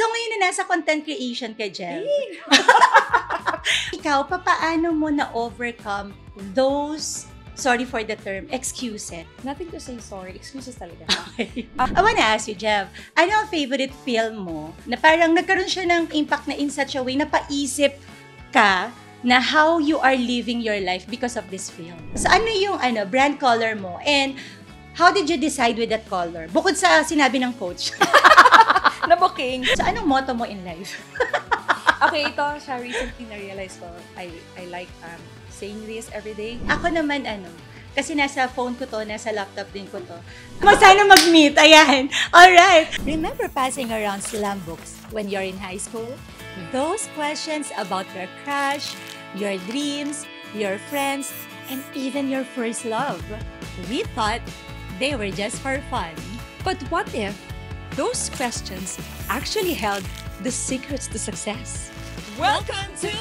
So ngayon na nasa content creation ka, Jev. Ikaw, papaano mo na-overcome those, sorry for the term, excuses? Nothing to say sorry. Excuses talaga. Okay. I wanna ask you, Jev, ano ang favorite film mo na parang nagkaroon siya ng impact na in such a way na paisip ka na how you are living your life because of this film? So ano yung brand color mo? And how did you decide with that color? Bukod sa sinabi ng coach. Na-booking. So anong motto mo in life? Okay, ito siya recently na-realize ko. I like saying this every day. Ako naman kasi nasa phone ko to, nasa laptop din ko to. Sana mag-meet, ayan. Alright. Remember passing around slam books when you're in high school? Those questions about your crush, your dreams, your friends, and even your first love. We thought they were just for fun. But what if those questions actually held the secrets to success? Welcome to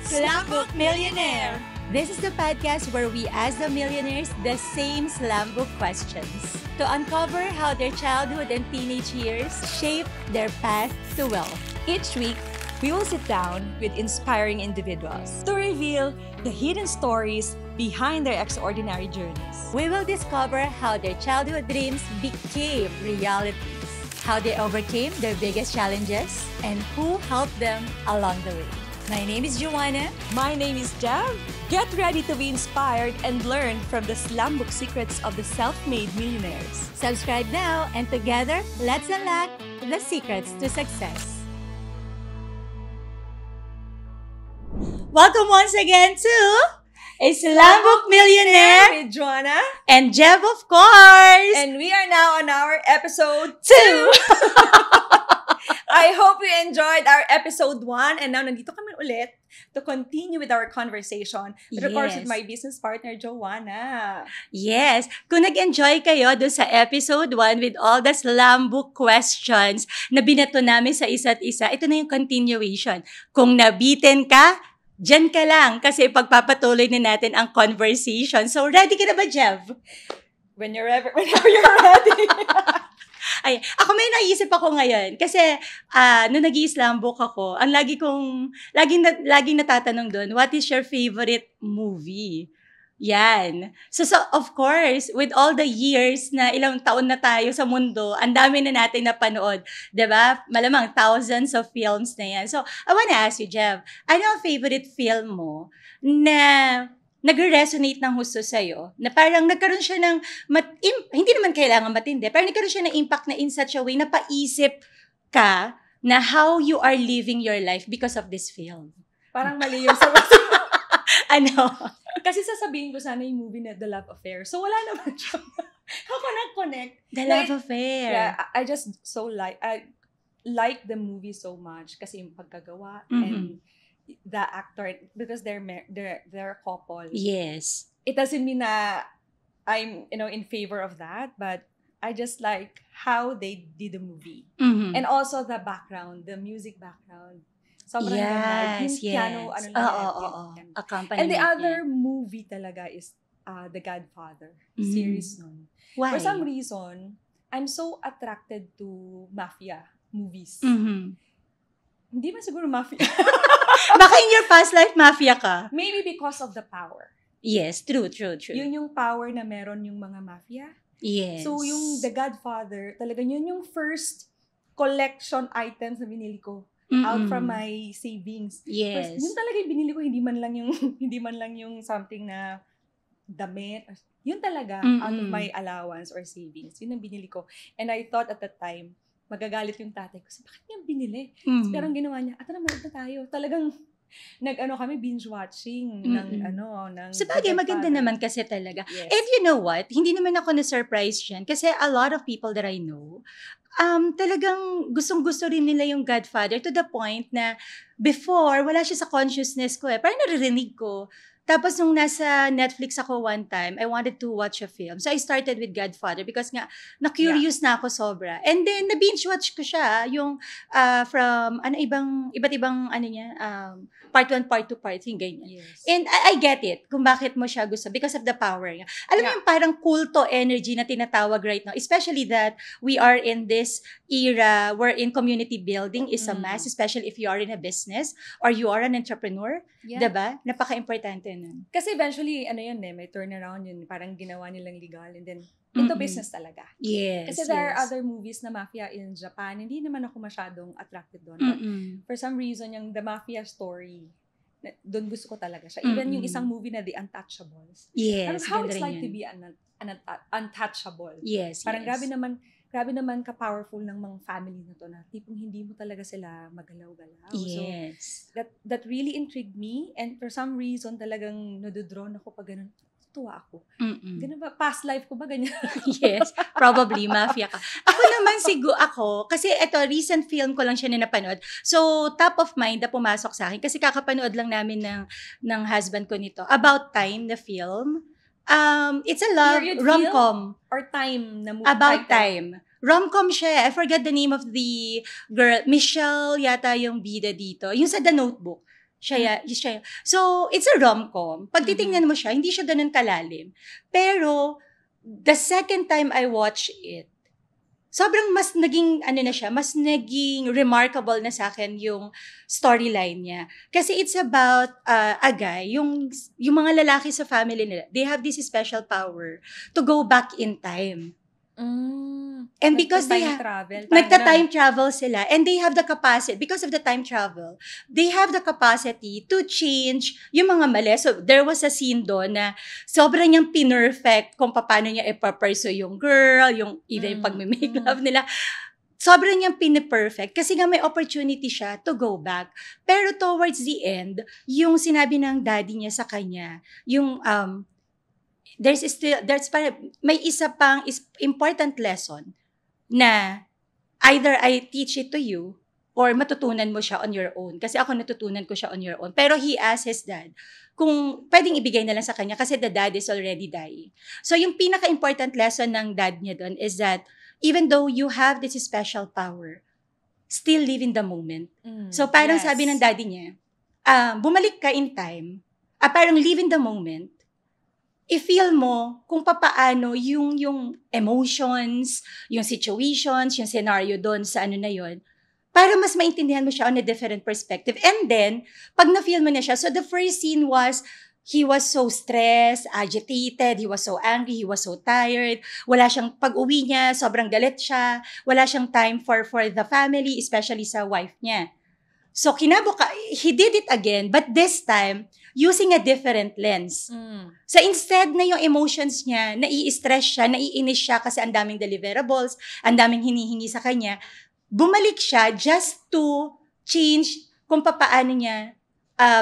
Slam Book Millionaire! This is the podcast where we ask the millionaires the same slam book questions to uncover how their childhood and teenage years shape their path to wealth. Each week, we will sit down with inspiring individuals to reveal the hidden stories behind their extraordinary journeys. We will discover how their childhood dreams became realities, how they overcame their biggest challenges, and who helped them along the way. My name is Joanna. My name is Jev. Get ready to be inspired and learn from the slam book secrets of the self-made millionaires. Subscribe now, and together, let's unlock the secrets to success. Welcome once again to a Slam Book Millionaire with Joanna and Jev, of course. And we are now on our episode 2. I hope you enjoyed our episode 1 and now nandito kami ulit to continue with our conversation. But of course, with my business partner, Joanna. Yes. Kung nag-enjoy kayo doon sa episode 1 with all the slam book questions na binato namin sa isa't isa, ito na yung continuation. Kung nabitin ka, dyan ka lang kasi pagpapatuloy na natin ang conversation. So, ready ka na ba, Jev? Whenever you're ready. Ay, ako may naisip ako ngayon kasi nung nag-i-slam book ako, ang laging natatanong doon, what is your favorite movie? Yan. So of course, with all the years na ilang taon na tayo sa mundo, ang dami na natin napanood. 'Di ba? Malamang thousands of films na yan. So, I wanna ask you, Jev, ano ang favorite film mo na nagre-resonate ng husto sa'yo, na parang nagkaroon siya ng, hindi naman kailangan matindi, pero nagkaroon siya ng impact na in such a way na paisip ka na how you are living your life because of this film. Parang mali yung sabi. Kasi sasabihin ko sana yung movie na The Love Affair. So wala naman siya. Ako nag-connect. The Love Affair. Yeah, I just I like the movie so much kasi yung pagkagawa and the actor, because they're a couple. Yes. It doesn't mean na I'm in favor of that, but I just like how they did the movie. Mm-hmm. And also the background, the music background. Sobrang ganda. Yung piano, accompaniment. And the other movie talaga is The Godfather series nun. Why? For some reason, I'm so attracted to mafia movies. Mm-hmm. Hindi man siguro mafia. Baka in your past life, mafia ka. Maybe because of the power. Yes, true. Yun yung power na meron yung mga mafia. Yes. So yung The Godfather, talaga yun yung first collection items na binili ko. Out from my savings. Yes. First, yun talaga yung binili ko, hindi man lang yung something na damit. Yun talaga, out of my allowance or savings. Yun ang binili ko. And I thought at that time, magagalit yung tatay ko. Bakit niya binili? So, pero ang ginawa niya, manood na tayo. Talagang, kami binge-watching ng Sabagay, maganda naman kasi talaga. Yes. And you know what? Hindi naman ako na-surprise dyan. Kasi a lot of people that I know, talagang gustong-gusto rin nila yung Godfather to the point na before, wala siya sa consciousness ko eh. Parang naririnig ko, Tapos nung nasa Netflix ako one time, I wanted to watch a film. So I started with Godfather because nga, na-curious na ako sobra. And then, na-binge watch ko siya, yung from, iba't ibang, part 1, part 2, part 3, ganyan. Yes. And I get it, kung bakit mo siya gusto, because of the power niya. Alam mo yung parang kulto energy na tinatawag right now, especially that we are in this era wherein community building is a must, especially if you are in a business or you are an entrepreneur. Diba? Napaka-importante nun. Kasi eventually, may turnaround yun. Parang ginawa nilang legal and then into business talaga. Yes. Kasi there are other movies na mafia in Japan. Hindi naman ako masyadong attracted doon. But for some reason, yung The Mafia Story, doon gusto ko talaga siya. Even yung isang movie na The Untouchables. Yes. How it's like to be untouchable. Yes. Parang grabe naman ka-powerful ng mga family na to na tipong hindi mo talaga sila magalaw-galaw. Yes. So, that really intrigued me and for some reason talagang nadodrawn ako pag ganun. Tuwa ako. Ganun ba? Past life ko ba ganyan? Yes. Probably, mafia ka. Ako naman kasi ito, recent film ko lang siya na napanood. So, top of mind na pumasok sa akin kasi kakapanood lang namin ng husband ko nito. About Time, the film. It's a love rom-com. Or Time na movie. About Time. Rom-com siya. I forget the name of the girl. Michelle yata yung bida dito. Yung sa The Notebook. Siya. So, it's a rom-com. Pag titingnan mo siya, hindi siya ganun kalalim. Pero, the second time I watched it, sobrang mas naging remarkable na sa akin yung storyline niya. Kasi it's about a guy, yung mga lalaki sa family nila, they have this special power to go back in time. And because nagta-time travel sila, and they have the capacity, because of the time travel, they have the capacity to change yung mga mali. So, there was a scene doon na sobrang niyang pinerfect kung paano niya ipapursue yung girl, even yung pag-make love nila. Sobrang niyang piniperfect kasi nga may opportunity siya to go back. Pero towards the end, yung sinabi ng daddy niya sa kanya, yung may isa pang important lesson na either I teach it to you or matutunan mo siya on your own. Kasi ako natutunan ko siya on your own. Pero he asked his dad kung pwedeng ibigay na lang sa kanya kasi the dad is already dying. So yung pinaka-important lesson ng dad niya doon is that even though you have this special power, still live in the moment. So parang sabi ng daddy niya, bumalik ka in time, parang live in the moment, i-feel mo kung papaano yung emotions, yung situations, yung scenario doon sa na yun, para mas maintindihan mo siya on a different perspective. And then, pag na-feel mo na siya, so the first scene was, he was so stressed, agitated, he was so angry, he was so tired, wala siyang pag-uwi niya, sobrang galit siya, wala siyang time for the family, especially sa wife niya. So, he did it again, but this time, using a different lens. So, instead na yung emotions niya, nai-stress siya, naiinis siya kasi ang daming deliverables, ang daming hinihingi sa kanya, bumalik siya just to change kung paano niya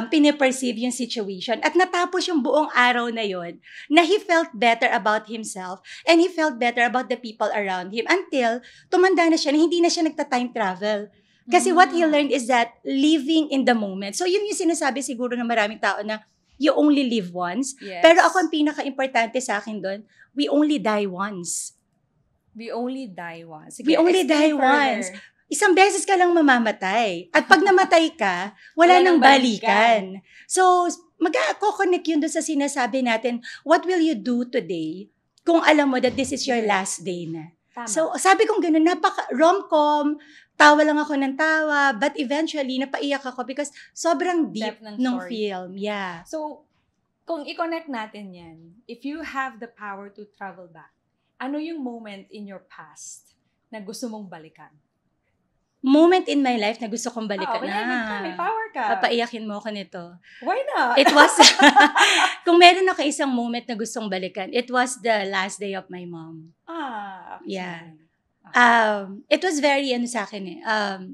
piniperceive yung situation. At natapos yung buong araw na yon na he felt better about himself and he felt better about the people around him until tumanda na siya na hindi na siya nagta-time travel. Kasi what he learned is that living in the moment. So yun yung sinasabi siguro ng maraming tao na you only live once. Yes. Pero ako ang pinaka-importante sa akin doon, we only die once. We only die once. We only die once. Isang beses ka lang mamamatay. At pag namatay ka, wala nang balikan. So, mag-connect yun doon sa sinasabi natin, what will you do today kung alam mo that this is your last day na? Tama. So, sabi kong gano'n, rom-com, tawa lang ako ng tawa, but eventually, napaiyak ako because sobrang deep ng film. Yeah. So, kung i-connect natin yan, if you have the power to travel back, ano yung moment in your past na gusto mong balikan? Moment in my life na gusto kong balikan. May power ka. Papaiyakin mo ako nito. Why not? It was, kung meron ako isang moment na gustong balikan, it was the last day of my mom. Okay. Yeah. It was very, sa akin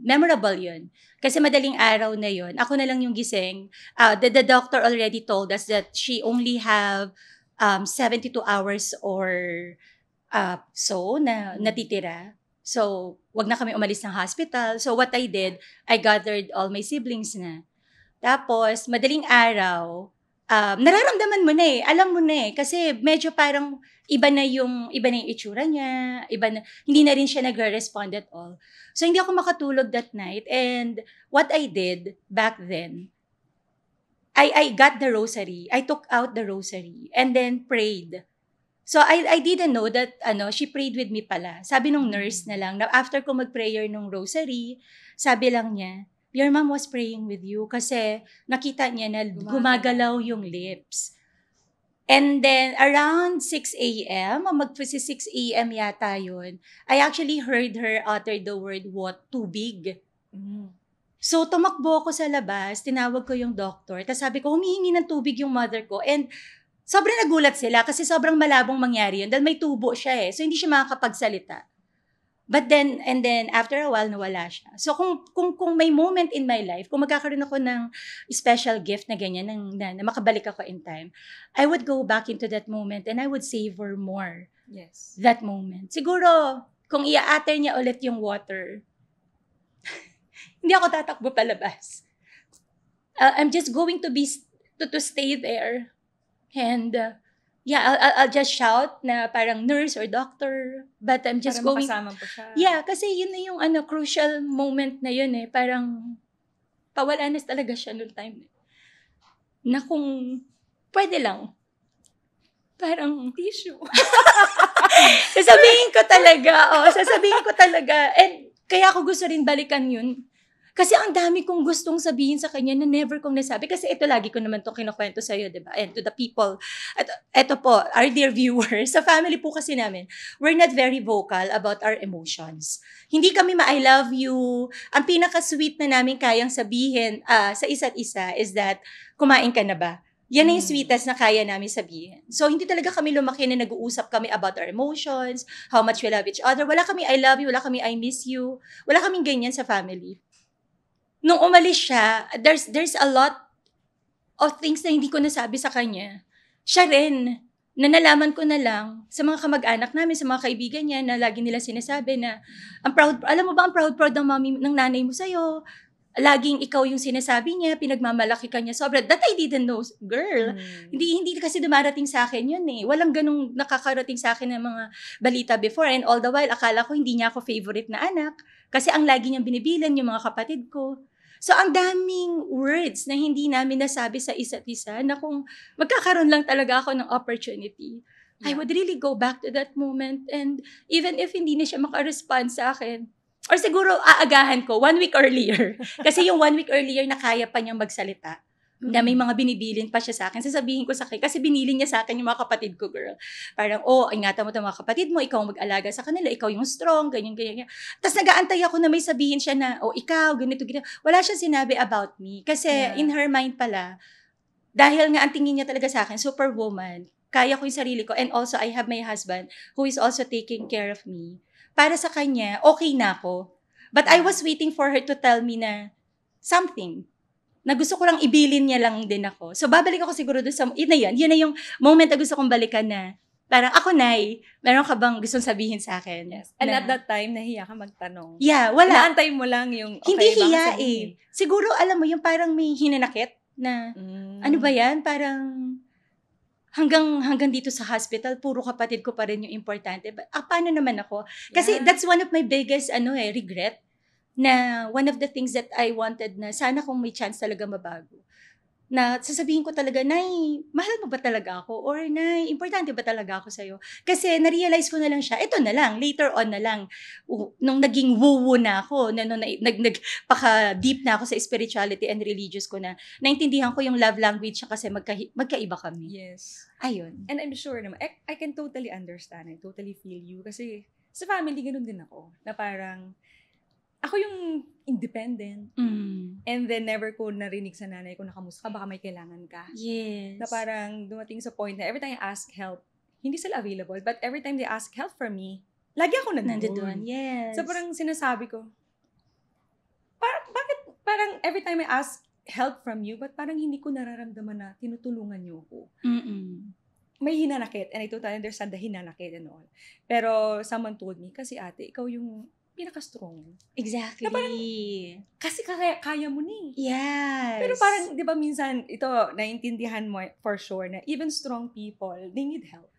memorable yun. Kasi madaling araw na yun. Ako na lang yung gising. The doctor already told us that she only have 72 hours or so na natitira. So, wag na kami umalis ng hospital. So, what I did, I gathered all my siblings na. Tapos, madaling araw, nararamdaman mo na alam mo na kasi medyo parang iba na yung itsura niya, hindi na rin siya nagre-respond at all. So, hindi ako makatulog that night. And what I did back then, I got the rosary. I took out the rosary and then prayed. So, I didn't know that, she prayed with me pala. Sabi nung nurse na lang, na after ko mag-prayer nung rosary, sabi lang niya, your mom was praying with you kasi nakita niya na gumagalaw yung lips. And then, around 6 a.m., mag-6 a.m. yata yun, I actually heard her utter the word, what? Tubig. So, tumakbo ako sa labas, tinawag ko yung doctor, tapos sabi ko, humihingi ng tubig yung mother ko. And sobrang nagulat sila kasi sobrang malabong mangyari yun dahil may tubo siya So, hindi siya makakapagsalita. But then, and then, after a while, nawala siya. So, kung may moment in my life, kung magkakaroon ako ng special gift na ganyan, na makabalik ako in time, I would go back into that moment and I would savor more that moment. Siguro, kung ia-atter niya ulit yung water, hindi ako tatakbo palabas. I'm just going to be, to stay there. And, I'll just shout na parang nurse or doctor, but I'm just para going... Para makasama po siya. Yeah, kasi yun na yung crucial moment na yun Parang pawala na talaga siya noong time. Na kung pwede lang, parang tissue. sasabihin ko talaga. And kaya ako gusto rin balikan yun. Kasi ang dami kong gustong sabihin sa kanya na never kong nasabi. Kasi ito lagi ko naman itong kinukwento sa'yo, diba? And to the people. At ito po, our dear viewers, sa family po kasi namin, we're not very vocal about our emotions. Hindi kami ma-I love you. Ang pinaka-sweet na namin kayang sabihin sa isa't isa is that, kumain ka na ba? Yan na yung sweetest na kaya namin sabihin. So, hindi talaga kami lumaki na nag-uusap kami about our emotions, how much we love each other. Wala kami I love you, wala kami I miss you. Wala kaming ganyan sa family. Nung umalis siya, there's a lot of things na hindi ko nasabi sa kanya. Siya rin, na nalaman ko na lang sa mga kamag-anak namin, sa mga kaibigan niya, na lagi nila sinasabi na, alam mo ba, ang proud ng nanay mo sa'yo. Laging ikaw yung sinasabi niya, pinagmamalaki ka niya sobra. That I didn't know, girl. Hindi kasi dumarating sa akin yun Walang ganung nakakarating sa akin ng mga balita before. And all the while, akala ko hindi niya ako favorite na anak. Kasi ang lagi niyang binibilan yung mga kapatid ko. So, ang daming words na hindi namin nasabi sa isa't isa na kung magkakaroon lang talaga ako ng opportunity, I would really go back to that moment. And even if hindi na siya maka-respond sa akin, or siguro aagahan ko 1 week earlier. Kasi yung 1 week earlier na kaya pa niyang magsalita, na may mga binibilin pa siya sa akin, sasabihin ko sa akin, kasi binilin niya sa akin yung mga kapatid ko, girl. Parang, ingatan mo ito mga kapatid mo, ikaw mag-alaga sa kanila, ikaw yung strong, ganyan. Tapos nag-aantay ako na may sabihin siya na, ikaw, ganito. Wala siya sinabi about me. Kasi in her mind pala, dahil nga ang tingin niya talaga sa akin, superwoman, kaya ko yung sarili ko, and also I have my husband who is also taking care of me. Para sa kanya, okay na ako. But I was waiting for her to tell me na something na gusto ko lang ibilin niya lang din ako. So, babalik ako siguro doon sa, yun na yung moment na gusto kong balikan na, parang ako, Nay, meron ka bang gustong sabihin sa akin? Yes. And at that time, nahiya ka magtanong. Yeah, wala. Naantay mo lang yung, okay, hindi hiya Siguro, alam mo, yung parang may hinanakit na, ano ba yan? Parang, hanggang dito sa hospital, puro kapatid ko pa rin yung importante. Paano naman ako? Kasi that's one of my biggest, regret. Na one of the things that I wanted na sana kung may chance talaga mabago. Na sasabihin ko talaga, Nay, mahal mo ba talaga ako? Or Nay, importante ba talaga ako sa'yo? Kasi na-realize ko na lang siya, ito na lang, later on na lang, nung naging woo-woo na ako, nung nagpaka-deep na ako sa spirituality and religious ko na, naintindihan ko yung love language siya kasi magkaiba kami. Yes. Ayun. And I'm sure naman, I can totally understand, I totally feel you. Kasi sa family, ganun din ako. Na parang, ako yung independent. And then, never ko narinig sa nanay ko na kamusta ka, baka may kailangan ka. Yes. Na parang dumating sa point na every time I ask help, hindi sila available, but every time they ask help from me, lagi ako nandun. Yes. So, parang sinasabi ko, bakit parang every time I ask help from you, but parang hindi ko nararamdaman na tinutulungan niyo ako. May hinanakit, and I totally understand the hinanakit and all. Pero, someone told me, kasi ate, ikaw yung pinaka-strong. Exactly. Na parang, kasi kaya mo ni. Yes. Pero parang, di ba minsan, ito, naiintindihan mo for sure na even strong people, they need help.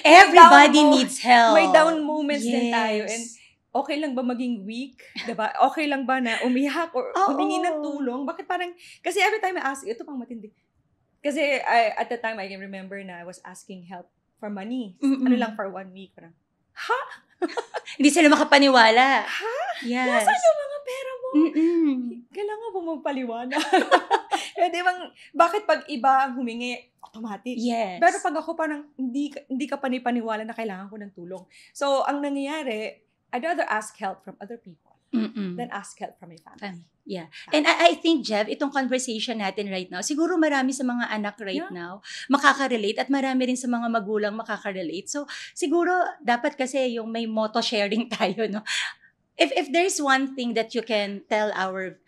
Everybody needs help. May down moments din tayo. And okay lang ba maging weak? Diba? Okay lang ba na umiyak or humingi ng tulong? Bakit parang, kasi every time I ask, ito pang matindi. Kasi at the time, I can remember na I was asking help for money. Ano lang for 1 week. Parang, ha? Hindi sila makapaniwala. Ha? Yes. Nasaan yung mga pera mo? Kailangan mo magpaliwanag. Di bang, bakit pag iba ang humingi, automatic? Yes. Pero pag ako parang hindi ka panipaniwala na kailangan ko ng tulong. So, ang nangyayari, I'd rather ask help from other people than ask help from my family. Yeah. And I think, Jeff, itong conversation natin right now, siguro marami sa mga anak right now makaka-relate at marami rin sa mga magulang makaka-relate. So, siguro dapat kasi yung may motto sharing tayo, no? If there's one thing that you can tell our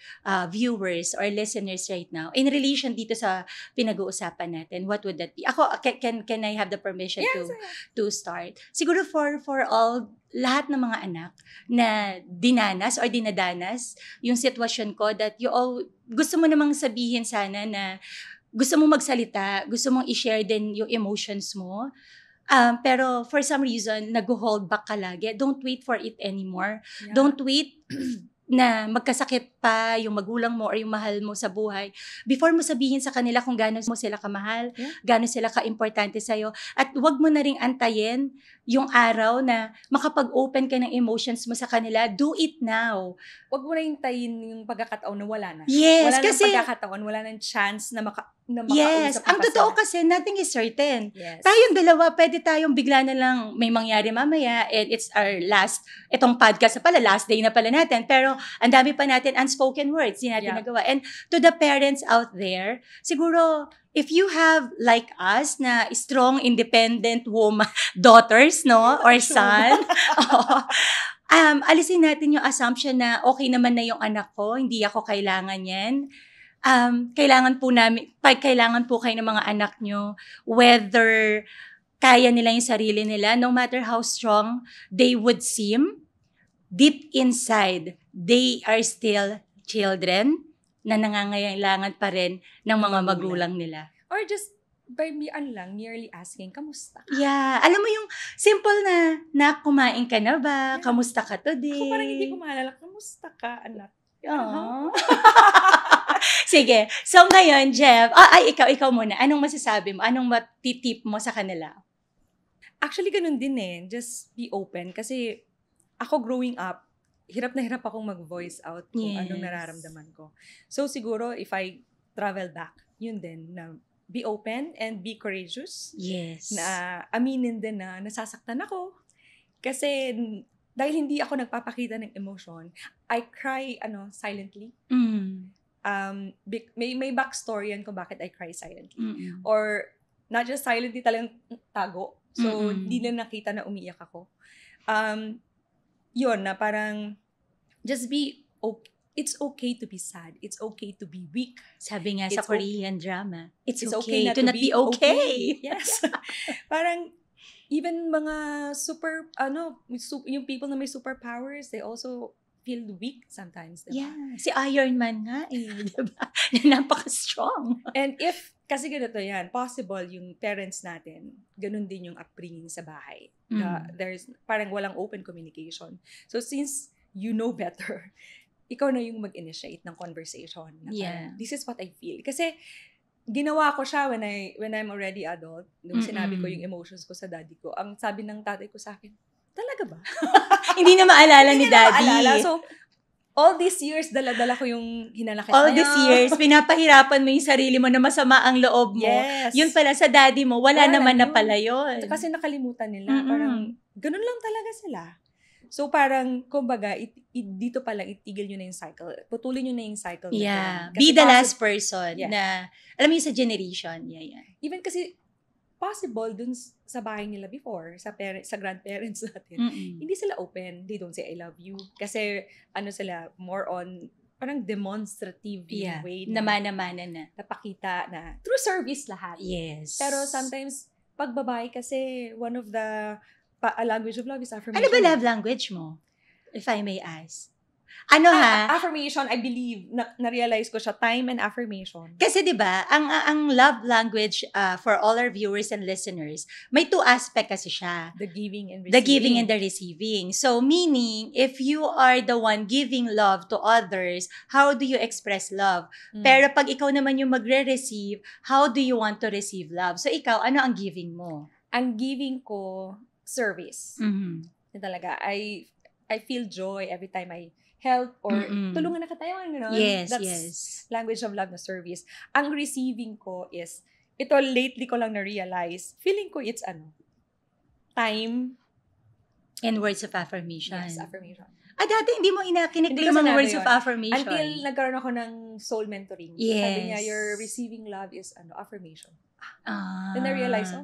viewers or listeners right now in relation dito sa pinag-uusapan natin, what would that be? Ako, can I have the permission to start? Siguro for all, lahat ng mga anak na dinanas or dinadanas yung sitwasyon ko that gusto mo namang sabihin sana na gusto mo magsalita, gusto mong i-share din yung emotions mo. Pero for some reason, nag-hold back ka lagi. Don't wait for it anymore. Yeah. Don't wait na magkasakit pa yung magulang mo or yung mahal mo sa buhay. Before mo sabihin sa kanila kung gaano mo sila kamahal, gaano sila ka-importante sa'yo. At wag mo na ring antayin yung araw na makapag-open ka ng emotions mo sa kanila. Do it now. Wag mo na hintayin yung pagkakataon na wala na. Yes, wala kasi na pagkakataon, wala nang chance na makausap. Yes, ang totoo kasi, nothing is certain. Yes. Tayong dalawa, pwede tayong bigla na lang may mangyari mamaya and it's our itong podcast na pala, last day na pala natin. Pero ang dami pa natin unspoken words, hindi natin nagawa. And to the parents out there, siguro, if you have like us na strong, independent woman, daughters, no? Or son, alisin natin yung assumption na okay naman na yung anak ko, hindi ako kailangan yan. Kailangan po kayo ng mga anak nyo, whether kaya nila yung sarili nila, no matter how strong they would seem, deep inside, they are still children na nangangailangan pa rin ng mga magulang nila. Or just by merely asking, kamusta ka? Yeah. Alam mo yung simple na kumain ka na ba? Yeah. Kamusta ka today? Ako parang hindi ko maalala, kamusta ka, anak? Sige. So ngayon, Jeff, ikaw muna. Anong masasabi mo? Anong matitip mo sa kanila? Actually, ganun din eh. Just be open. Kasi ako growing up, hirap na hirap akong mag-voice out kung anong nararamdaman ko. So siguro, if I travel back, yun din, na be open and be courageous. Yes. Na aminin din na nasasaktan ako. Kasi dahil hindi ako nagpapakita ng emotion, I cry silently. May backstory yan kung bakit I cry silently. Or not just silently, talagang tago. So, hindi na nakita na umiiyak ako. Yun na parang just be okay. It's okay to be sad. It's okay to be weak. Sabi nga sa Korean drama, it's okay to not be okay. Yes. Parang even mga yung people na may superpowers, they also feel weak sometimes, diba? Yeah. Si Iron Man nga diba? Napaka-strong. And kasi ganito yan, possible yung parents natin, ganun din yung upbringing sa bahay. There's parang walang open communication. So since you know better, ikaw na yung mag-initiate ng conversation. This is what I feel. Kasi ginawa ko siya when I'm already adult. Nung sinabi ko yung emotions ko sa daddy ko, ang sabi ng tatay ko sa akin, talaga ba? Hindi na maalala ni daddy. So, all these years, dala-dala ko yung hinanakit all these years, pinapahirapan mo yung sarili mo na masama ang loob mo. Yes. Yun pala sa daddy mo, wala naman na pala yun. Kasi nakalimutan nila. Parang, ganun lang talaga sila. So parang, kumbaga, dito pa lang, itigil nyo na yung cycle. Putulin nyo na yung cycle. Yeah. Be the last person na, alam mo yung sa generation. Yeah. Even kasi, possible dun sa bahay nila before, sa grandparents natin, hindi sila open. They don't say, I love you. Kasi, sila, more on, parang demonstrative way. Namana-mana na. Napakita na, through service lahat. Yes. Pero sometimes, pag babae kasi, one of the language of love is affirmation. Ano ba love language mo? if I may ask? Ano Affirmation, I believe, na-realize ko siya, time and affirmation. Kasi 'di ba, ang love language for all our viewers and listeners, may two aspect kasi siya. The giving and receiving. The giving and the receiving. So meaning, if you are the one giving love to others, how do you express love? Pero pag ikaw naman yung magre-receive, how do you want to receive love? So ikaw, ano ang giving mo? Ang giving ko, service. Yun talaga. I feel joy every time I help or tulungan na katayo. Yes, That's language of love na service. Ang receiving ko is, ito lately ko lang na-realize, feeling ko it's time. And words of affirmation. Yes, affirmation. Dati hindi mo kiniklik mga words of affirmation. Until nagkaroon ako ng soul mentoring. Yes. Sabi niya, your receiving love is affirmation. Then I realized,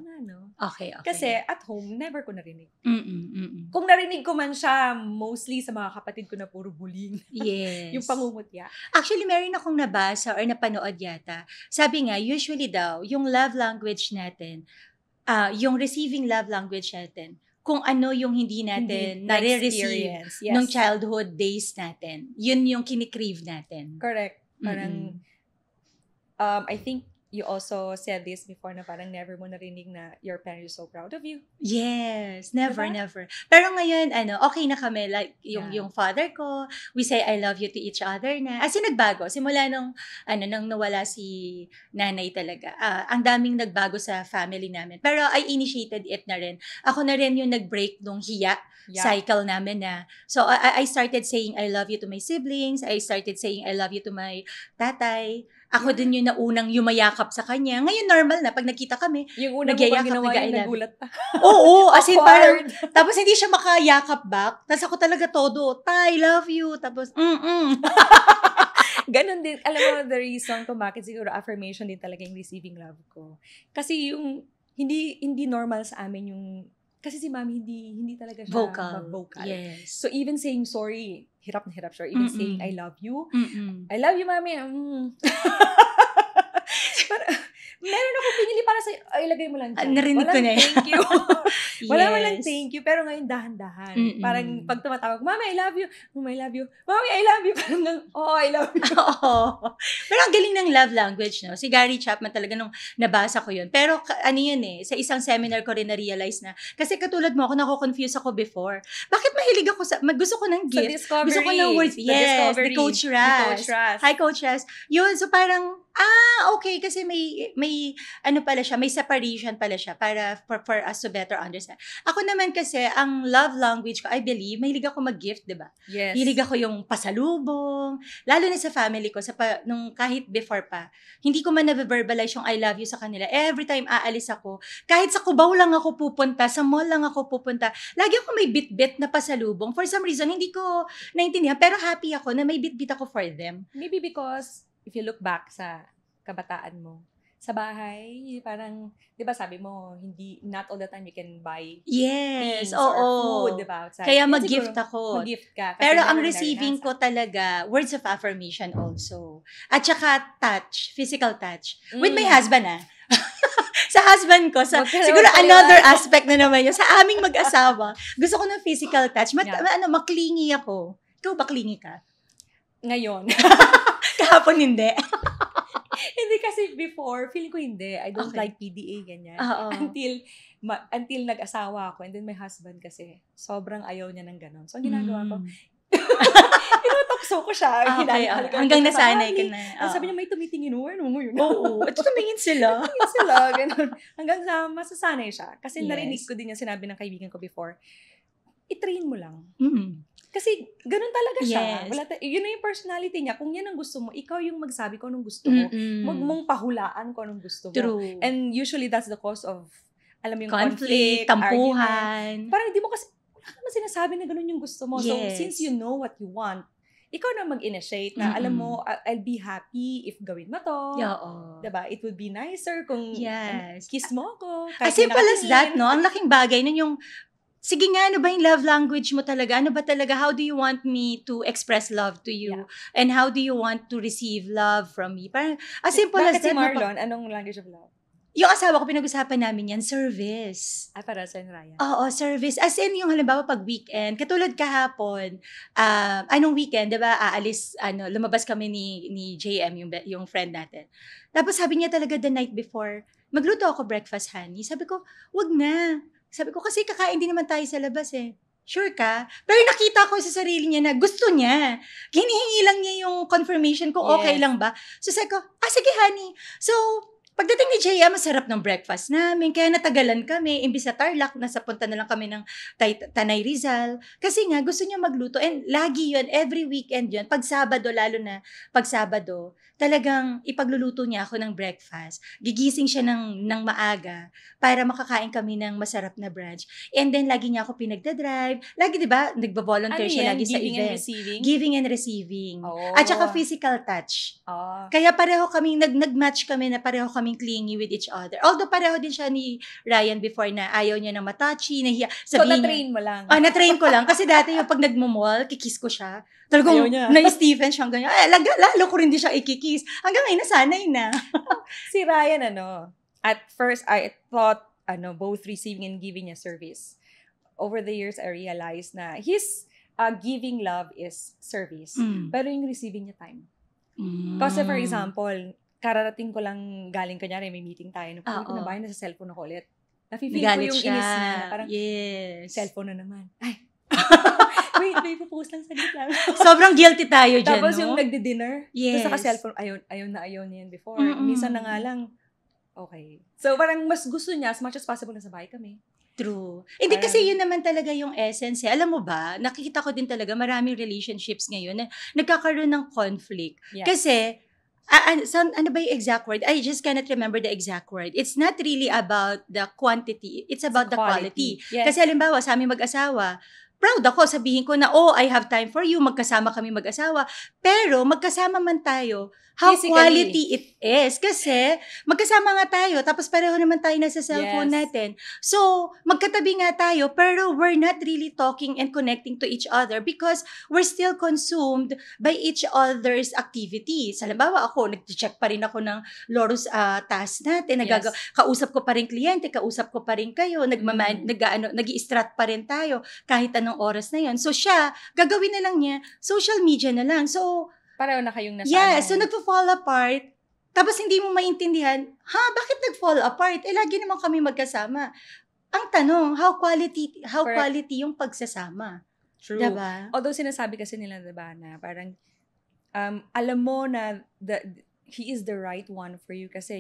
Okay. Kasi at home, never ko narinig. Mm-mm. Kung narinig ko man siya, mostly sa mga kapatid ko na puro bullying. Yes. Yung pangungutya. Actually, meron akong nabasa or napanood yata. Sabi nga, usually daw, yung love language natin, yung receiving love language natin, kung ano yung hindi natin nare-receive nung childhood days natin. Yun yung kinikrave natin. Correct. Parang, I think you also said this before na parang never mo narinig na your parents are so proud of you. Yes, never. Pero ngayon, okay na kami. Like, yung father ko, we say I love you to each other na. As in, nagbago. Simula nung nawala si nanay talaga. Ang daming nagbago sa family namin. Pero I initiated it na rin. Ako na rin yung nag-break nung hiya cycle namin na. So, I started saying I love you to my siblings. I started saying I love you to my tatay. Ako din yung naunang yumayakap sa kanya. Ngayon, normal na. Pag nakita kami, yung unang mo pang ginawa yung nagulat pa. Oo, as in parang, tapos hindi siya makayakap back. Tapos ako talaga todo, I love you. Tapos, Ganon din. Alam mo, the reason kung bakit siguro affirmation din talaga yung receiving love ko. Kasi yung, hindi normal sa amin yung, kasi si mami hindi talaga siya vocal. Yes. So even saying sorry, hirap na hirap siya. Even saying I love you. I love you, mami. Meron ako pinili para sa ilagay mo lang dyan. Narinig ko na yun. Thank you. Wala mo lang thank you. Pero ngayon, dahan-dahan. Parang pag tumatawag, Mami, I love you. Mami, I love you. Mami, I love you. Parang I love you. Pero ang galing ng love language, no? Si Gary Chapman talaga nung nabasa ko yun. Pero sa isang seminar ko rin na-realize na, kasi katulad mo ako, nako-confuse ako before. Bakit mahilig ako gusto ko ng gift. Gusto ko ng words. Yes, the Coach Raz. Hi, Coach Raz. Yun, so parang, okay, kasi may pala siya, may separation pala siya para for us to better understand. Ako naman kasi, ang love language ko, I believe, mahilig ako mag-gift, diba? Yes. Hilig ako yung pasalubong, lalo na sa family ko, nung kahit before pa, hindi ko man na-verbalize yung I love you sa kanila. Every time aalis ako, kahit sa Cubao lang ako pupunta, sa mall lang ako pupunta, lagi ako may bit-bit na pasalubong. For some reason, hindi ko naintindihan, pero happy ako na may bit-bit ako for them. Maybe because, if you look back sa kabataan mo, sa bahay, parang, di ba sabi mo, not all the time you can buy things or food, di ba? Outside. Kaya mag-gift ako. Mag-gift ka. Pero ang receiving ko talaga, words of affirmation also. At saka touch, physical touch. With my husband, sa husband ko, siguro another aspect na naman yun. Sa aming mag-asawa, gusto ko ng physical touch. Maklingi ako. Ikaw ba klingi ka? Ngayon. Kahapon hindi. Hindi kasi before, feeling ko hindi. I don't like PDA, ganyan. Until nag-asawa ako. And then my husband kasi, sobrang ayaw niya ng ganon. So, ang ginagawa ko, inutokso ko siya. Hanggang nasanay ka na. Sabi niya, may tumitingin. Ano mo yun? Oo. At tumingin sila. Ganun. Hanggang sa masasanay siya. Kasi narinig ko din yung sinabi ng kaibigan ko before, i-train mo lang. Kasi ganun talaga siya. Yes. Yun na yung personality niya. Kung yan ang gusto mo, ikaw yung magsabi ko anong gusto mo. Huwag mong pahulaan ko anong gusto mo. True. And usually that's the cause of, alam mo yung conflict, tampuhan. Parang di mo kasi, wala ka naman sinasabi na ganun yung gusto mo. Yes. So since you know what you want, ikaw na mag-initiate na, alam mo, I'll be happy if gawin mo to. Diba? It would be nicer kung kiss mo ako. As simple as that, no? Ang laking bagay nun yung, sige nga, ano ba yung love language mo talaga? Ano ba talaga? How do you want me to express love to you? Yeah. And how do you want to receive love from me? Parang, as simple as that. that. Bakit si Marlon, anong language of love? yung asawa ko, pinag-usapan namin yan, service. Ay, para sa Ryan. Oo, service. As in, yung halimbawa pag weekend, katulad kahapon, anong weekend, di ba, lumabas kami ni JM, yung friend natin. Tapos sabi niya talaga the night before, magluto ako breakfast, honey. Sabi ko, wag na. Sabi ko, kasi kakain din naman tayo sa labas eh. Sure ka? Pero nakita ko sa sarili niya na gusto niya. Hinihingi lang niya yung confirmation kung okay lang ba. So sabi ko, sige honey. So, pagdating ni Jaya, masarap ng breakfast namin. Kaya natagalan kami. Imbis na Tarlac, nasa punta na lang kami ng Tanay Rizal. Kasi nga, gusto niya magluto. And lagi yun, every weekend yun. Pag Sabado, lalo na pag Sabado, talagang ipagluluto niya ako ng breakfast. Gigising siya ng maaga para makakain kami ng masarap na brunch. And then, lagi niya ako pinagdadrive. Lagi, di ba, nagbavolunteer siya lagi sa event. Giving and receiving? Giving and receiving. Oh. At saka physical touch. Oh. Kaya pareho kami, nag-match kami na pareho kaming clingy with each other. Although pareho din siya ni Ryan before na ayaw niya ng matachi, nahiya. So, na-train mo lang? Na-train ko lang. Kasi dati yung pag nagmumall, kikiss ko siya. Talagang na-Stephen siyang ganyan. Lalo ko rin din siya ikikiss. Hanggang ngayon, nasanay na. Si Ryan, at first, I thought, both receiving and giving a service. Over the years, I realized na his giving love is service. Pero yung receiving niya time. Kasi for example, kararating ko lang galing, kanyari, may meeting tayo. Pagod ko na bahay, nasa cellphone ako ulit. Nafe-feel ko yung inis niya na parang, cellphone na naman. Ay, wait, may pupost lang saglit lang. Sobrang guilty tayo dyan, Tapos yung nagdi-dinner, tapos naka-cellphone, ayaw niya yan before. Minsan na nga lang, okay. So parang mas gusto niya, as much as possible, nasa bahay kami. True. Hindi kasi yun naman talaga yung essence. Alam mo ba, nakikita ko din talaga maraming relationships ngayon na nagkakaroon ng conflict. Yeah. Kasi, ano ba yung exact word? I just cannot remember the exact word. It's not really about the quantity. It's about the quality. Yes. Kasi halimbawa, sa aming mag-asawa, proud ako, sabihin ko na, I have time for you, magkasama kami mag-asawa. Pero, magkasama man tayo, how physically, quality it is. Kasi, magkasama nga tayo, tapos pareho naman tayo nasa cellphone natin. So, magkatabi nga tayo, pero we're not really talking and connecting to each other because we're still consumed by each other's activities. Halimbawa ako, nag-check pa rin ako ng Loros task natin, kausap ko pa rin kliyente, kausap ko pa rin kayo, nag-i-strat pa rin tayo, kahit anong oras na yon. So, siya, gagawin na lang niya, social media na lang. So, pareho na kayong nasa so nagpo-fall apart. Tapos hindi mo maintindihan, bakit nag-fall apart? Lagi naman kami magkasama. Ang tanong, how quality yung pagsasama? True. Diba? Although sinasabi kasi nila, diba, na parang, alam mo na he is the right one for you kasi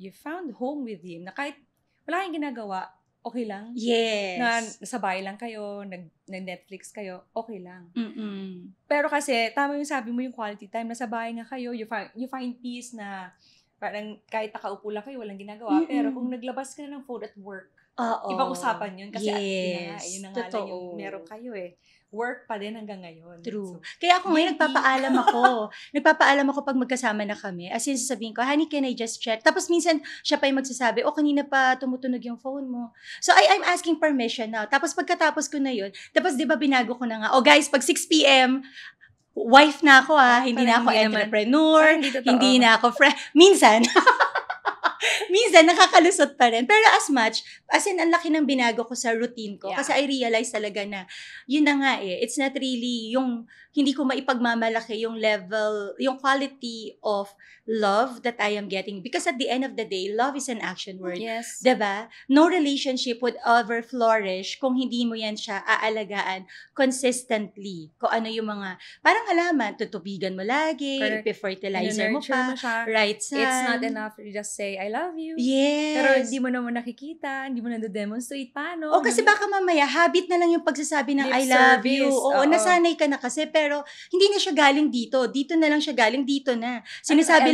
you found home with him na kahit wala kang ginagawa, okay lang. Yes. Na sa bahay lang kayo, nag-Netflix kayo, okay lang. Pero kasi, tama yung sabi mo, yung quality time, nasa bahay nga kayo, you find peace na parang kahit nakaupo lang kayo, walang ginagawa. Pero kung naglabas ka na ng phone at work, ibang usapan yun. Kasi yun na nga lang yung meron kayo work pa din hanggang ngayon. True. So, kaya ako ngayon nagpapaalam ako pag magkasama na kami. As in, sasabihin ko, honey, can I just check? Tapos minsan, siya pa yung magsasabi, kanina pa tumutunog yung phone mo. So, I'm asking permission now. Tapos pagkatapos ko na yun, tapos di ba binago ko na nga, guys, pag 6 p.m., wife na ako hindi na ako entrepreneur, hindi na ako friend. Minsan nakakalusot pa rin. Pero as in, ang laki ng binago ko sa routine ko. Kasi I realize talaga na, yun na nga it's not really yung, hindi ko maipagmamalaki yung level, yung quality of love that I am getting. Because at the end of the day, love is an action word. Yes. Diba? No relationship would ever flourish kung hindi mo yan siya aalagaan consistently. Kung ano yung mga, parang halaman, tutubigan mo lagi, fertilizer mo pa, right sun. It's not enough to just say, I love you. Yes. Pero hindi mo naman nakikita, hindi mo na-demonstrate paano. Kasi baka mamaya, habit na lang yung pagsasabi ng I love you. Nasanay ka na kasi, pero hindi na siya galing dito. Dito na lang siya galing, dito na. Sinasabi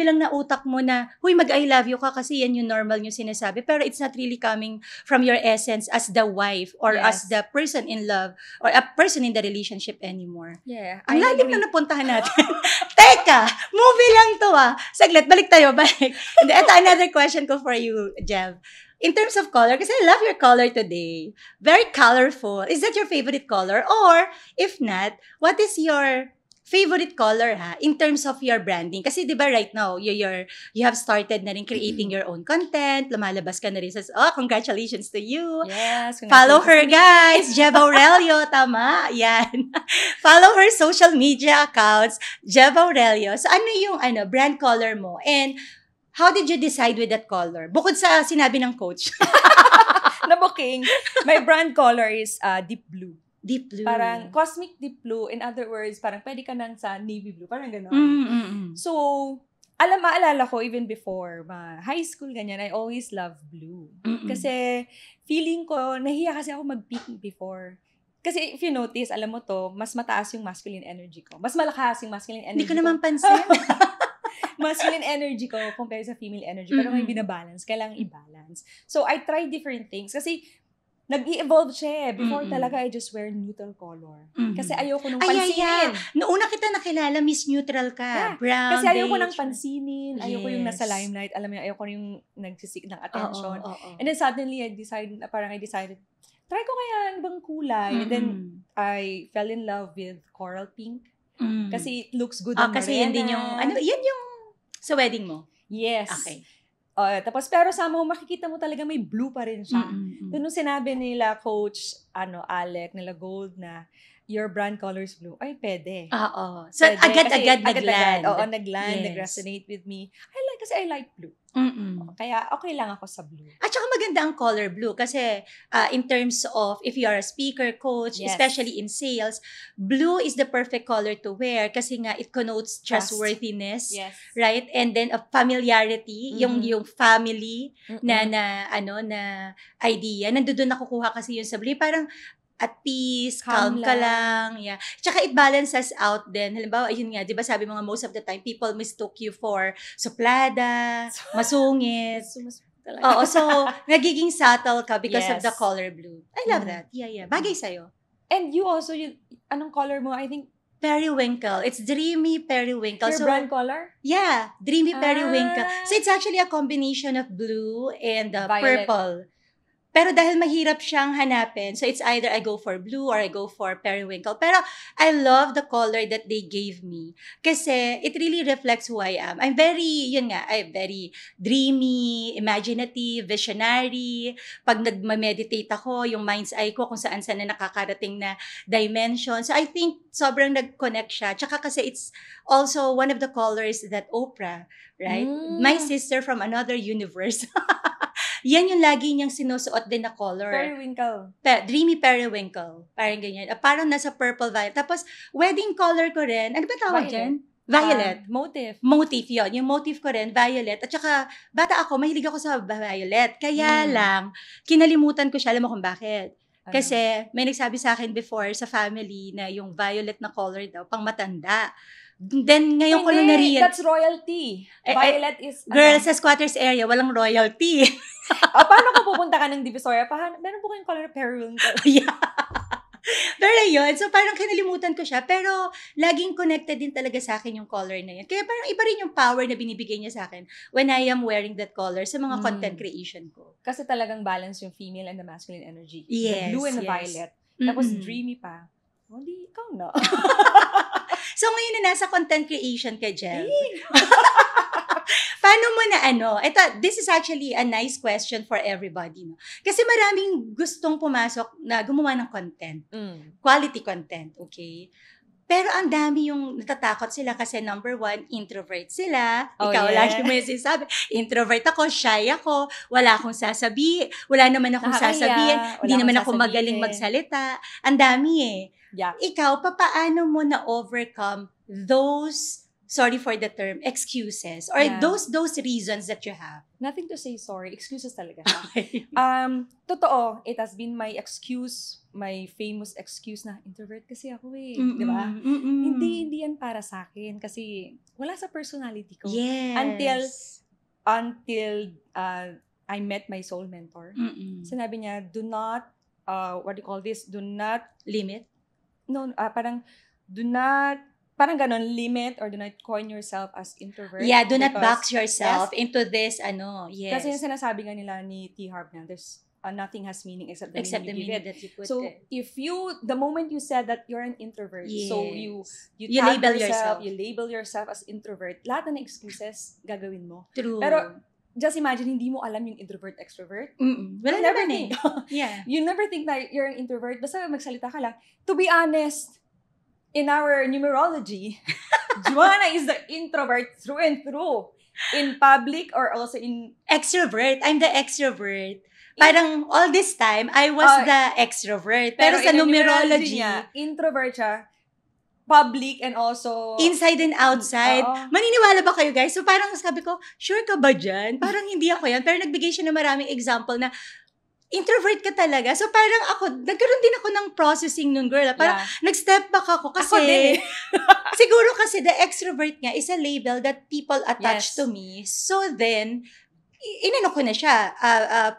lang na utak mo na, huy, mag-I love you ka kasi yan yung normal yung sinasabi. Pero it's not really coming from your essence as the wife or as the person in love or a person in the relationship anymore. Yeah. Ang lalim na napuntahan natin. Teka, movie lang to Saglit, balik tayo, balik. Ito, another question ko for you, Jev. In terms of color, kasi I love your color today. Very colorful. Is that your favorite color? Or, if not, what is your favorite color in terms of your branding. Kasi 'di ba right now, you have started na rin creating your own content, lumalabas ka na rin sa congratulations to you. Yes. Follow her guys, Jeva Aurelio, tama. Yan. Follow her social media accounts, Jeva Aurelio. So ano yung brand color mo? And how did you decide with that color? Bukod sa sinabi ng coach. Na booking, my brand color is deep blue. Deep blue. Parang cosmic deep blue. In other words, parang pwede ka nang sa navy blue. Parang gano'n. So, maalala ko even before, high school, ganyan, I always love blue. Kasi feeling ko, nahiya kasi ako mag-peak before. Kasi if you notice, alam mo to, mas mataas yung masculine energy ko. Mas malakas yung masculine energy ko. Hindi ko naman pansin. Masculine energy ko compared sa female energy. Pero may binabalance. Kailangan i-balance. So, I try different things. Kasi, nag-i-evolve siya. Before talaga, I just wear neutral color. Kasi ayoko nung pansinin. Noong una kita nakilala, Miss Neutral ka. Brown, kasi ayoko nang beige. pansinin. Ayoko yung nasa limelight. Alam mo yun, ayoko yung nagsisik ng attention. And then suddenly, I decided, try ko kaya ibang kulay. And then, I fell in love with coral pink. Kasi it looks good on kasi yan din yung, yan yung sa wedding mo? Yes. Okay. Tapos, pero somehow, makikita mo talaga may blue pa rin siya. Doon nung sinabi nila, Coach, Alec, nila Gold na, your brand color is blue. Ay, pwede. So, agad-agad nagland. Oo, nagland, nag-resonate with me. Kasi I like blue. Kaya, okay lang ako sa blue. At saka maganda ang color blue kasi in terms of if you are a speaker, coach, especially in sales, blue is the perfect color to wear kasi nga it connotes trustworthiness, right? And then a familiarity, yung family na idea. Nandoon nakukuha kasi yun sa blue. Parang at peace, calm ka lang. Yeah. Tsaka it balances out din. Halimbawa, yun nga, di ba sabi mga most of the time, people mistook you for suplada, masungit. Oo, so nagiging subtle ka because of the color blue. I love that. Yeah. Bagay sa'yo. And you also, anong color mo? I think, periwinkle. It's dreamy periwinkle. Your brand color? Yeah, dreamy periwinkle. So it's actually a combination of blue and purple. Pero dahil mahirap siyang hanapin, so it's either I go for blue or I go for periwinkle. Pero I love the color that they gave me. Kasi it really reflects who I am. I'm very dreamy, imaginative, visionary. Pag nag-meditate ako, yung mind's eye ko kung saan-saan na nakakarating na dimension. So I think sobrang nag-connect siya. Tsaka kasi it's also one of the colors that Oprah, right? My sister from another universe. Yan yung lagi niyang sinusuot din na color. Periwinkle. Dreamy periwinkle. Parang ganyan. Parang nasa purple violet. Tapos, wedding color ko rin. Ano ba tawag dyan? Violet. Motif yun. Yung motif ko rin, violet. At saka, bata ako, mahilig ako sa violet. Kaya lang, kinalimutan ko siya. Alam mo kung bakit? Kasi, may nagsabi sa akin before sa family na yung violet na color daw, pang matanda. Then, ngayon ko lang na-realize. That's royalty. Violet is... Girl, sa squatters area, walang royalty. Paano kung pupunta ka ng Divisoria? Meron po kayong color na periwinkle. Yeah. Pero yun, so parang kinalimutan ko siya. Pero, laging connected din talaga sa akin yung color na yun. Kaya parang iba rin yung power na binibigay niya sa akin when I am wearing that color sa mga content creation ko. Kasi talagang balance yung female and the masculine energy. Yes, the blue and the violet. Tapos dreamy pa. Hindi, ikaw na. So, ngayon na nasa content creation ka, Jel. Paano mo na this is actually a nice question for everybody. No? Kasi maraming gustong pumasok na gumawa ng content. Quality content, okay? Pero ang dami yung natatakot sila kasi number one, introvert sila. Ikaw lagi mo yung sinasabi, introvert ako, shy ako, wala akong sasabihin, wala naman akong sasabihin, hindi naman ako magaling magsalita. Ang dami Yeah. Ikaw, paano mo na-overcome those, sorry for the term, excuses or those reasons that you have? Nothing to say sorry. Excuses talaga. Totoo, it has been my excuse, my famous excuse na introvert kasi ako di ba? Hindi yan para sa akin kasi wala sa personality ko. Yes. Until I met my soul mentor. Sinabi niya, do not, do not limit. No, parang do not, parang ganon, limit or do not coin yourself as introvert. Yeah, do not box yourself into this, yes. Kasi yung sinasabi nga nila ni T. Harp na, there's nothing has meaning except the Except the meaning you meaning give it. that you put So it. the moment you said that you're an introvert, so you You tag label yourself, yourself. you label yourself as introvert, lahat na excuses gagawin mo. True. Pero just imagine, hindi mo alam yung introvert, extrovert. Wala You'll never naman think. Yeah. You never think that you're an introvert. Basta magsalita ka lang. To be honest, in our numerology, Joanna is the introvert through and through. In public or also in... Extrovert. I'm the extrovert. Parang all this time, I was the extrovert. Pero sa numerology niya, introvert siya, public and also... inside and outside. Maniniwala ba kayo, guys? So parang sabi ko, sure ka ba dyan? Parang hindi ako yan. Pero nagbigay siya ng maraming example na introvert ka talaga. So parang ako, nagkaroon din ako ng processing nun, girl. Parang nag-step back ako kasi... Ako din siguro kasi the extrovert nga is a label that people attach to me. So then, inano ko na siya.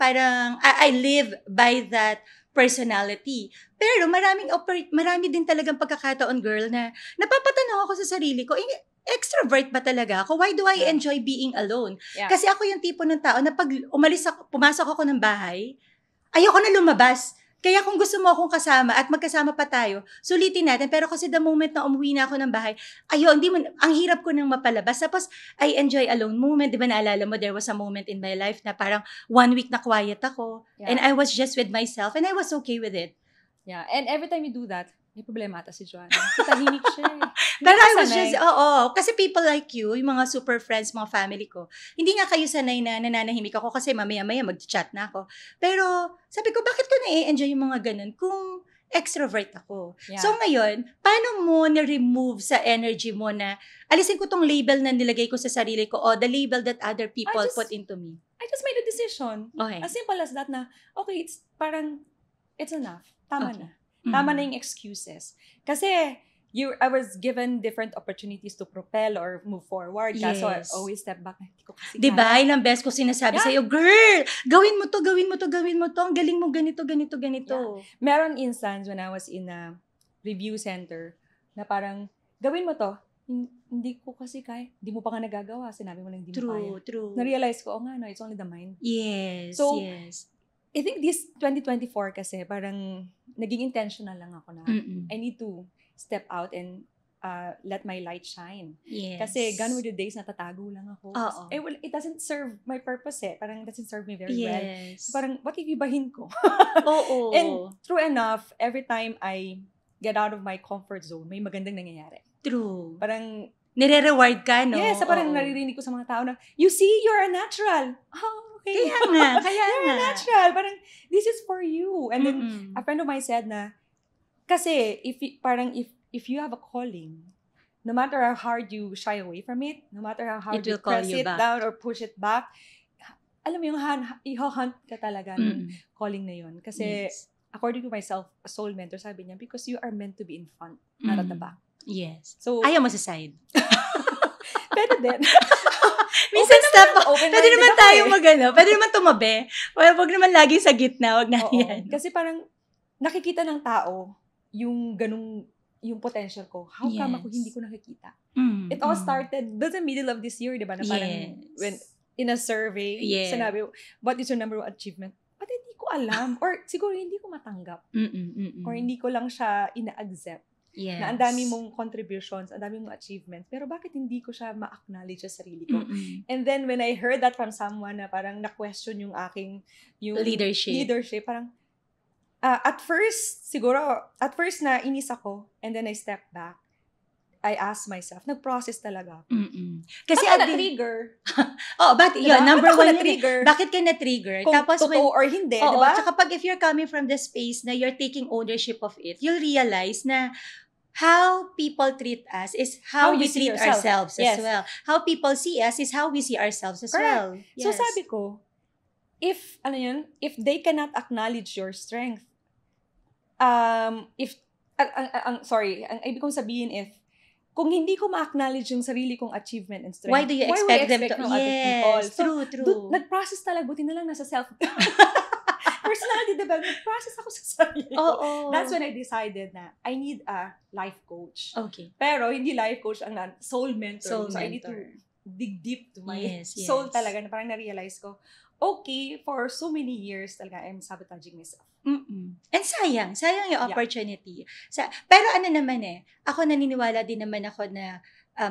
Parang, I live by that personality. Pero marami din talagang pagkakataon, girl, na napapatanaw ako sa sarili ko, extrovert ba talaga ako? Why do I enjoy being alone? Kasi ako yung tipo ng tao na pag pumasok ako ng bahay, ayoko na lumabas. Kaya kung gusto mo akong kasama at magkasama pa tayo, sulitin natin. Pero kasi the moment na umuwi na ako ng bahay, ang hirap ko nang mapalabas. Tapos, I enjoy alone moment. Di ba naalala mo, there was a moment in my life na parang 1 week na quiet ako. And I was just with myself and I was okay with it. Yeah, and every time you do that, may problema ata si Joanna. Kasi tahimik siya eh. Pero I was just, kasi people like you, yung mga super friends, mga family ko, hindi nga kayo sanay na nananahimik ako kasi mamaya-maya mag-chat na ako. Pero sabi ko, bakit ko na-enjoy yung mga ganun kung extrovert ako? Yeah. So ngayon, paano mo na-remove sa energy mo na alisin ko tong label na nilagay ko sa sarili ko o the label that other people put into me? I just made a decision. Okay. As simple as that na, okay, it's enough. Tama na. Tama na yung excuses. Kasi, I was given different opportunities to propel or move forward. Yes. So, I always step back. Hindi ko kasi diba? Ilang beses ko sinasabi sa'yo, girl, gawin mo to. Ang galing mo ganito. Yeah. Meron instance when I was in a review center na parang, gawin mo to. Hindi ko kasi kaya. Hindi mo pa nga nagagawa. Sinabi mo na hindi mo kaya. True. Na-realize ko, it's only the mind. Yes, so, yes. I think this 2024 kasi parang naging intentional lang ako na I need to step out and let my light shine. Yes. Kasi gone were the days na tatago lang ako. It doesn't serve my purpose eh. Parang it doesn't serve me very well. So parang, bakit ibahin ko? And true enough, every time I get out of my comfort zone, may magandang nangyayari. True. Parang, nire-reward ka, no? Yes, parang naririnig ko sa mga tao na, you see, you're a natural. Okay. Kaya you're nga. a natural. Parang, this is for you. And then, a friend of mine said na, kasi, if you have a calling, no matter how hard you shy away from it, no matter how hard you press it down or push it back, alam mo yung i-hunt ka talaga ng calling na yun. Kasi, according to myself, a soul mentor, sabi niya, because you are meant to be in front, not at the back. Yes. So, ayaw mo sa side. Pero din. Minsan pwede naman tayo pwede naman tumabi. Wag naman lagi sa gitna, wag na yan. Kasi parang nakikita ng tao yung yung potential ko. How come ako hindi ko nakikita? It all started in the middle of this year, di ba? Na parang when in a survey, sinabi, what is your number one achievement? But hindi ko alam. Or siguro hindi ko matanggap. Or hindi ko lang siya ina-accept. Yes. Na ang dami mong contributions, ang dami mong achievements, pero bakit hindi ko siya ma-acknowledge sa sarili ko? And then, when I heard that from someone na parang na-question yung aking leadership, parang, at first na inis ako, and then I stepped back, I asked myself, nag-process talaga ako. Kasi na-trigger? diba? Number one na-trigger? Bakit ka na-trigger? Kung tapos totoo or hindi, diba? Tsaka pag if you're coming from the space na you're taking ownership of it, you'll realize na how people treat us is how we treat ourselves as well. How people see us is how we see ourselves as well. Yes. So sabi ko, if they cannot acknowledge your strength, ang ibig kong sabihin kung hindi ko ma-acknowledge yung sarili kong achievement and strength, why do you expect them to? From other people? So, true. Nag-process talaga, buti na lang nasa personality development, process ako sa sarili ko. That's when I decided na I need a life coach. Okay. Pero hindi life coach, ang soul mentor. So I need to dig deep to my soul talaga, na parang na-realize ko, okay, for so many years talaga, I'm sabotaging myself. And sayang yung opportunity. Pero ano naman ako naniniwala din naman ako na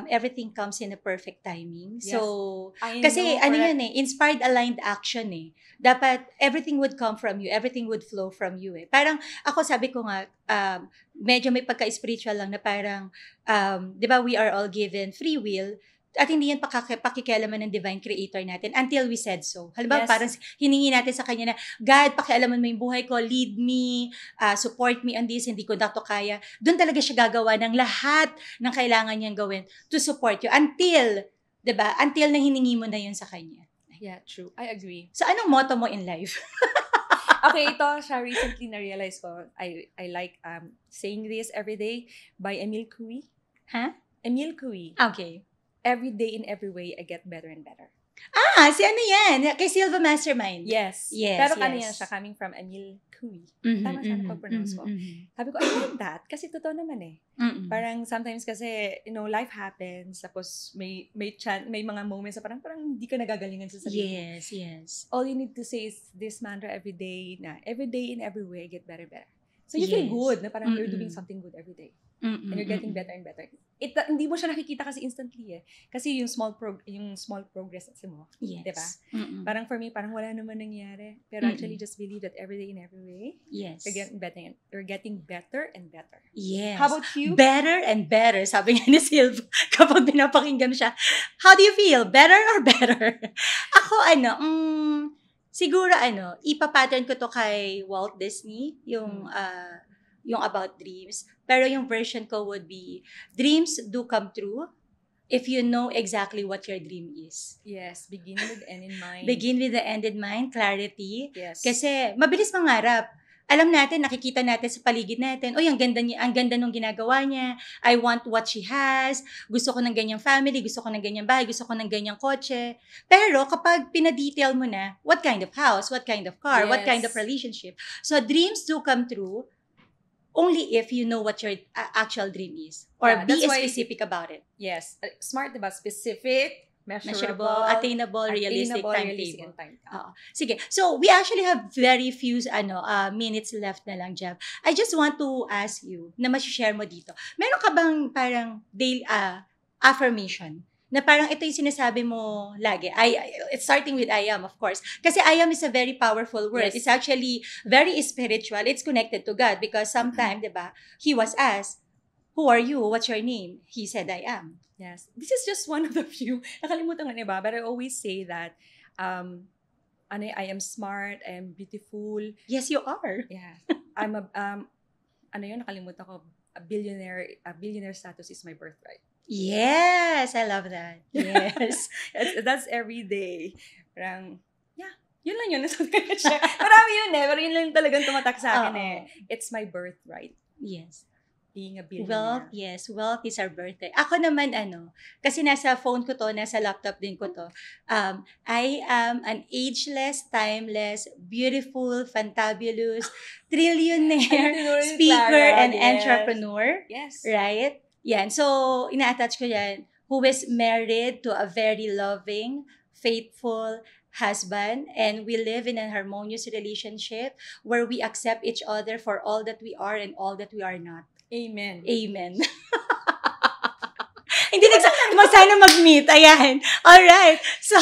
everything comes in a perfect timing. Yes. So, I kasi know, correct. inspired aligned action Dapat everything would come from you, everything would flow from you Parang ako sabi ko nga, medyo may pagka-spiritual lang na parang, di ba we are all given free will, at hindi yan pakikialaman ng divine creator natin until we said so. Halimbawa, Yes. parang hiningi natin sa kanya na, God, pakialaman mo yung buhay ko, lead me, support me on this, hindi ko na to kaya. Doon talaga siya gagawa ng lahat ng kailangan niyang gawin to support you until, diba, until na hiningi mo na yun sa kanya. Yeah, true. I agree. So, anong motto mo in life? Okay, ito siya recently na-realize ko. I like saying this every day by Emile Coué. Huh? Emile Coué. Okay. Every day in every way, I get better and better. Si ano yan? Kay Silva Mastermind. Yes. Yes, Pero yes. kanina siya, coming from Emile Coué. Tama sana pag-pronounce ko. Sabi ko, I like that. Kasi totoo naman Parang sometimes kasi, life happens. Tapos may mga moments na parang hindi ka nagagalingan sa sarili. Yes, yes. All you need to say is this mantra every day na every day in every way, I get better and better. So you feel good na parang you're doing something good every day. And you're getting better and better. Hindi mo siya nakikita kasi instantly Kasi yung small progress mo. Yes. Diba? Parang for me, parang wala naman nangyari. Pero actually, just believe that every day in every way, yes, you're getting better and better. Yes. How about you? Better and better, sabi nga ni Silva kapag pinapakinggan siya. How do you feel? Better or better? Ako, siguro, ipapattern ko to kay Walt Disney, yung about dreams. Pero yung version ko would be, dreams do come true if you know exactly what your dream is. Yes, begin with the end in mind. Begin with the end in mind, clarity. Yes. Kasi mabilis mangarap. Alam natin, nakikita natin sa paligid natin, ang ganda nung ginagawa niya. I want what she has. Gusto ko ng ganyang family, gusto ko ng ganyang bahay, gusto ko ng ganyang kotse. Pero kapag pinadetail mo na, what kind of house, what kind of car, what kind of relationship. So dreams do come true only if you know what your actual dream is. Or be specific about it. Yes. Smart, diba? Specific, measurable, attainable, realistic timetable. Sige. So, we actually have very few minutes left na lang, Jeff. I just want to ask you na ma-share mo dito. Meron ka bang parang daily affirmation na parang ito yung sinasabi mo lagi? It's starting with I am, of course. Kasi I am is a very powerful word. Yes. It's actually very spiritual. It's connected to God because sometimes, diba, He was asked, who are you? What's your name? He said, I am. Yes. This is just one of the few. Nakalimutan ko na iba, but I always say that I am smart, I am beautiful. Yes, you are. Yeah. I'm nakalimutan ko, a billionaire status is my birthright. Yes, I love that. Yes. that's every day. Parang, yun lang yun. Marami yun pero yun lang talagang tumatak sa akin It's my birthright. Yes. Being a billionaire. Wealth is our birthday. Ako naman, kasi nasa phone ko to, nasa laptop din ko to. I am an ageless, timeless, beautiful, fantabulous, trillionaire, speaker, and entrepreneur. Yes. Right? Yan. So, ina-attach ko yan. Who is married to a very loving, faithful husband, and we live in a harmonious relationship where we accept each other for all that we are and all that we are not. Amen. Amen. Hindi sana mag-meet. Ayan. Alright. So,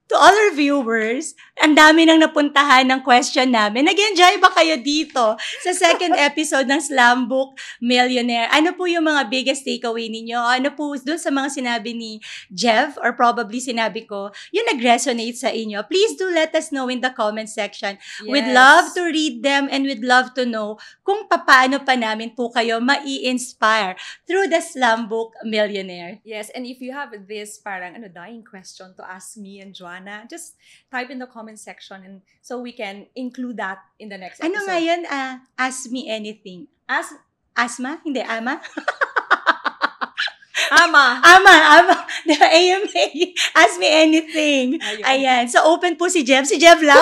to all our viewers, ang dami nang napuntahan ng question namin. Nag-enjoy ba kayo dito sa second episode ng Slam Book Millionaire? Ano po yung mga biggest takeaway ninyo? Ano po dun sa mga sinabi ni Jeff or probably sinabi ko, yung nag-resonate sa inyo? Please do let us know in the comment section. Yes. We'd love to read them and we'd love to know kung paano pa namin po kayo mai-inspire through the Slam Book Millionaire. Yes, and if you have this parang dying question to ask me and Joanna, just type in the comment section and so we can include that in the next episode. Ano nga yun? Ask me anything. Asma? Hindi, ama? Ama. Ama. AMA, Ask Me Anything. Ayun. Ayan. So, open po si Jev. Si Jev lang.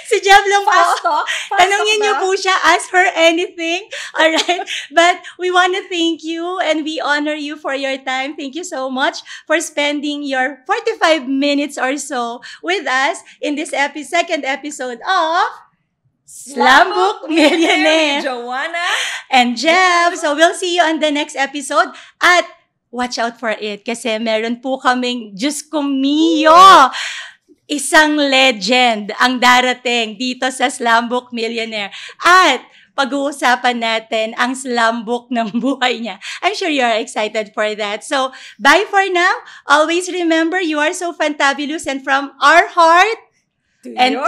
Si Jev lang po. Fast talk? Tanungin niyo po siya. Ask her anything. Alright? But we want to thank you and we honor you for your time. Thank you so much for spending your 45 minutes or so with us in this second episode of Slam Book Millionaire. Joanna And Jev. So, we'll see you on the next episode. At watch out for it kasi meron po kaming, Diyos ko mio, isang legend ang darating dito sa Slam Book Millionaire. At pag-uusapan natin ang slam book ng buhay niya. I'm sure you are excited for that. So, bye for now. Always remember, you are so fantabulous, and from our heart and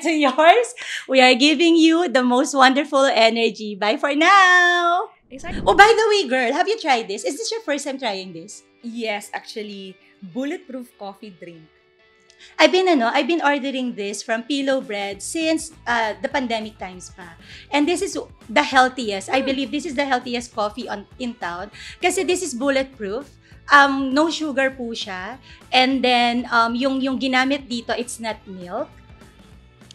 to yours, we are giving you the most wonderful energy. Bye for now. Exactly. Oh, by the way, girl, have you tried this? Is this your first time trying this? Yes, actually, bulletproof coffee drink. I've been ordering this from Pillow Bread since the pandemic times pa. And this is the healthiest. I believe this is the healthiest coffee in town. Kasi this is bulletproof. No sugar po siya. And then, yung ginamit dito, it's not milk.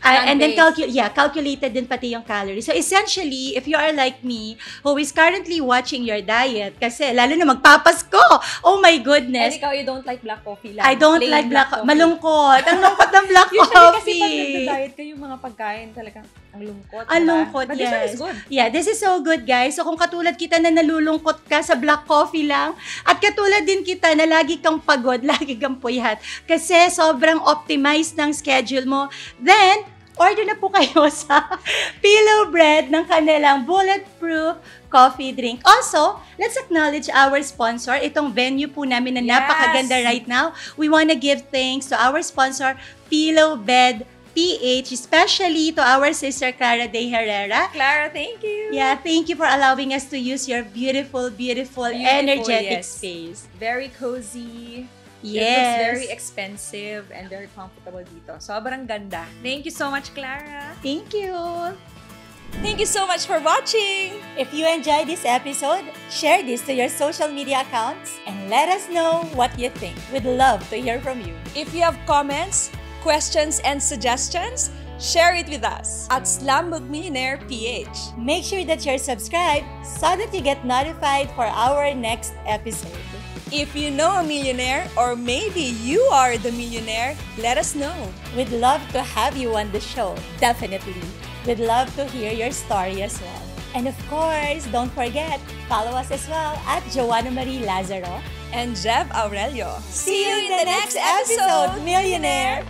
And then calculated din pati yung calories. So essentially, if you are like me, who is currently watching your diet, kasi lalo na magpapasko, oh my goodness. And ikaw, you don't like black coffee lang. I don't Plain like black coffee. coffee. Malungkot. Ang lungkot ng black Usually, coffee. kasi pag nagda-diet kayo, yung mga pagkain talagang ang lungkot. Ang diba? lungkot, But this one is good. Yeah, this is so good, guys. So kung katulad kita na nalulungkot ka sa black coffee lang, at katulad din kita na lagi kang pagod, lagi kang puyat, kasi sobrang optimized ng schedule mo, then, order na po kayo sa Pillow Bread ng kanilang bulletproof coffee drink. Also, let's acknowledge our sponsor. Itong venue po namin na napakaganda right now. We want to give thanks to our sponsor, Pillow Bed PH, especially to our sister Clara De Herrera. Clara, thank you. Yeah, thank you for allowing us to use your beautiful, energetic space. Very cozy. Yes. It looks very expensive and very comfortable dito. Sobrang ganda. Thank you so much, Clara. Thank you. Thank you so much for watching. If you enjoyed this episode, share this to your social media accounts and let us know what you think. We'd love to hear from you. If you have comments, questions, and suggestions, share it with us at Slam Book Millionaire PH. Make sure that you're subscribed so that you get notified for our next episode. If you know a millionaire or maybe you are the millionaire, let us know. We'd love to have you on the show. Definitely. We'd love to hear your story as well. And of course, don't forget, follow us as well at Joanna Marie Lazaro And Jev Aurelio. See you in the next episode, Millionaire!